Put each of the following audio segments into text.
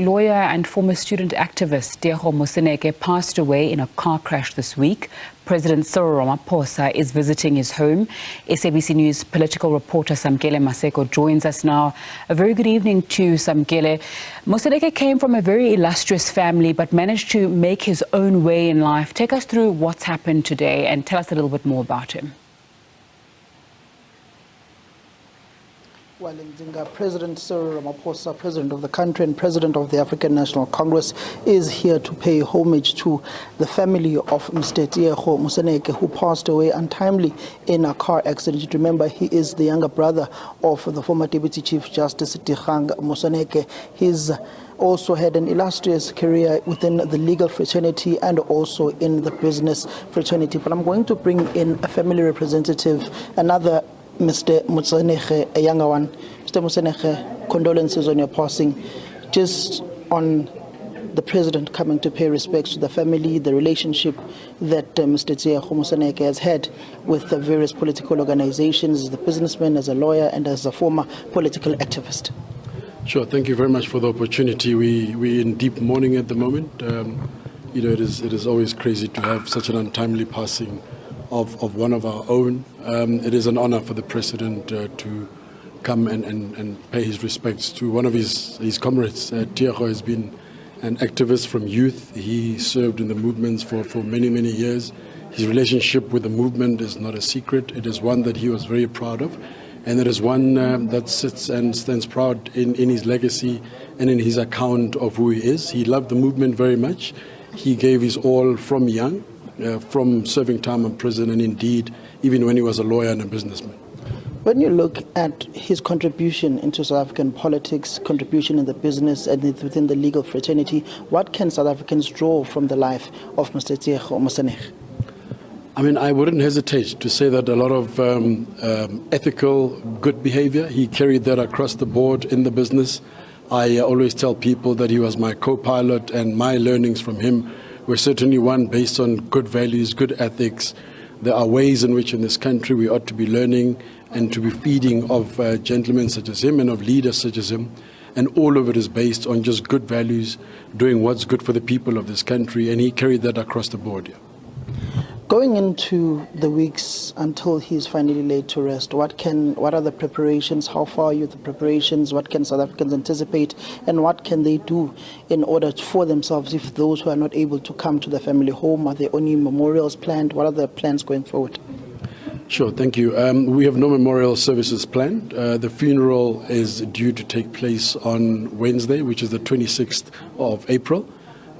lawyer and former student activist Tiego Moseneke passed away in a car crash this week. President Cyril Ramaphosa is visiting his home. SABC News political reporter Samkele Maseko joins us now. A very good evening to Samkele. Moseneke came from a very illustrious family but managed to make his own way in life. Take us through what's happened today and tell us a little bit more about him. Well, President Cyril Ramaphosa, President of the country and President of the African National Congress, is here to pay homage to the family of Mr. Tiego Moseneke, who passed away untimely in a car accident. Remember, he is the younger brother of the former Deputy Chief Justice Tiego Moseneke. He's also had an illustrious career within the legal fraternity and also in the business fraternity. But I'm going to bring in a family representative, another Mr. Moseneke, a younger one. Mr. Moseneke, condolences on your passing. Just on the president coming to pay respects to the family, the relationship that Mr. Tiego Moseneke has had with the various political organizations, as a businessman, as a lawyer, and as a former political activist. Sure, thank you very much for the opportunity. We're in deep mourning at the moment. It is always crazy to have such an untimely passing of one of our own. It is an honor for the president to come and pay his respects to one of his comrades. Tiego has been an activist from youth. He served in the movements for many, many years. His relationship with the movement is not a secret. It is one that he was very proud of. And it is one that sits and stands proud in his legacy and in his account of who he is. He loved the movement very much. He gave his all from young. From serving time in prison and indeed even when he was a lawyer and a businessman. When you look at his contribution into South African politics, contribution in the business and within the legal fraternity, what can South Africans draw from the life of Mr. Tiego Moseneke? I mean, I wouldn't hesitate to say that a lot of ethical, good behavior, he carried that across the board in the business. I always tell people that he was my co-pilot, and my learnings from him we're certainly one based on good values, good ethics. There are ways in which in this country we ought to be learning and to be feeding of gentlemen such as him and of leaders such as him. And all of it is based on just good values, doing what's good for the people of this country. And he carried that across the board. Yeah. Going into the weeks until he's finally laid to rest, what are the preparations? How far are you with the preparations? What can South Africans anticipate? And what can they do in order for themselves if those who are not able to come to the family home? Are there only memorials planned? What are the plans going forward? Sure, thank you. We have no memorial services planned. The funeral is due to take place on Wednesday, which is the 26th of April.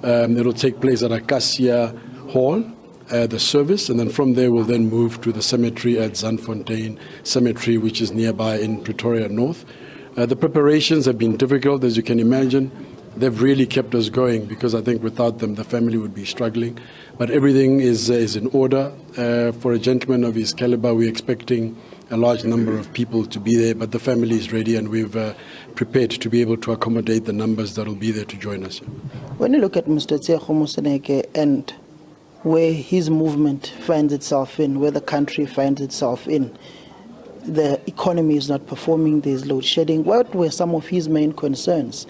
It will take place at Acacia Hall. The service, and then from there we'll then move to the cemetery at Zandfontein Cemetery, which is nearby in Pretoria North. The preparations have been difficult, as you can imagine. They've really kept us going because I think without them the family would be struggling. But everything is in order. For a gentleman of his caliber, we're expecting a large number of people to be there, but the family is ready and we've prepared to be able to accommodate the numbers that will be there to join us. When you look at Mr. Tiego Moseneke and where his movement finds itself in, where the country finds itself in, the economy is not performing, there's load shedding. What were some of his main concerns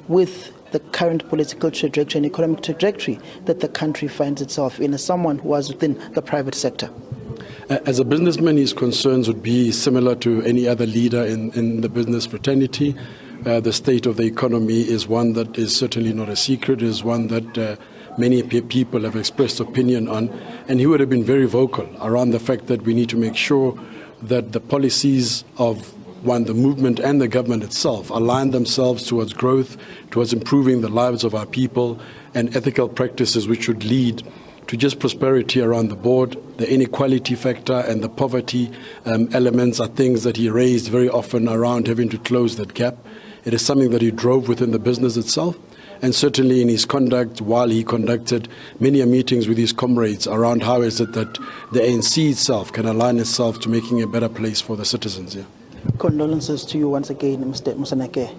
with the current political trajectory and economic trajectory that the country finds itself in as someone who was within the private sector? As a businessman, his concerns would be similar to any other leader in the business fraternity. The state of the economy is one that is certainly not a secret, it is one that many people have expressed opinion on, and he would have been very vocal around the fact that we need to make sure that the policies of the movement and the government itself align themselves towards growth, towards improving the lives of our people, and ethical practices which should lead to just prosperity around the board. The inequality factor and the poverty elements are things that he raised very often around having to close that gap. It is something that he drove within the business itself. And certainly in his conduct, while he conducted many meetings with his comrades around how is it that the ANC itself can align itself to making a better place for the citizens. Yeah. Condolences to you once again, Mr. Moseneke,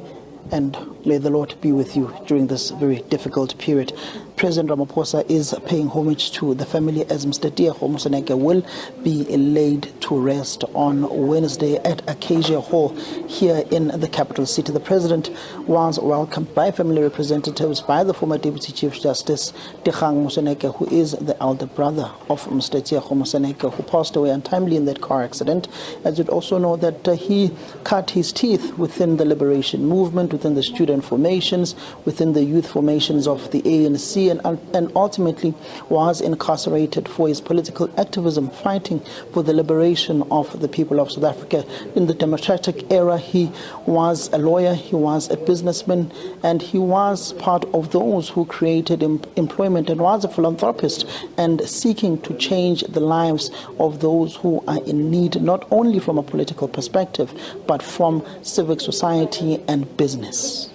and may the Lord be with you during this very difficult period. President Ramaphosa is paying homage to the family as Mr. Tiego Moseneke will be laid to rest on Wednesday at Acacia Hall here in the capital city. The President was welcomed by family representatives by the former Deputy Chief Justice Tiego Moseneke, who is the elder brother of Mr. Tiego Moseneke, who passed away untimely in that car accident. As you'd also know that he cut his teeth within the liberation movement, within the student formations, within the youth formations of the ANC, and ultimately was incarcerated for his political activism, fighting for the liberation of the people of South Africa. In the democratic era, he was a lawyer, he was a businessman, and he was part of those who created employment and was a philanthropist and seeking to change the lives of those who are in need, not only from a political perspective, but from civic society and business.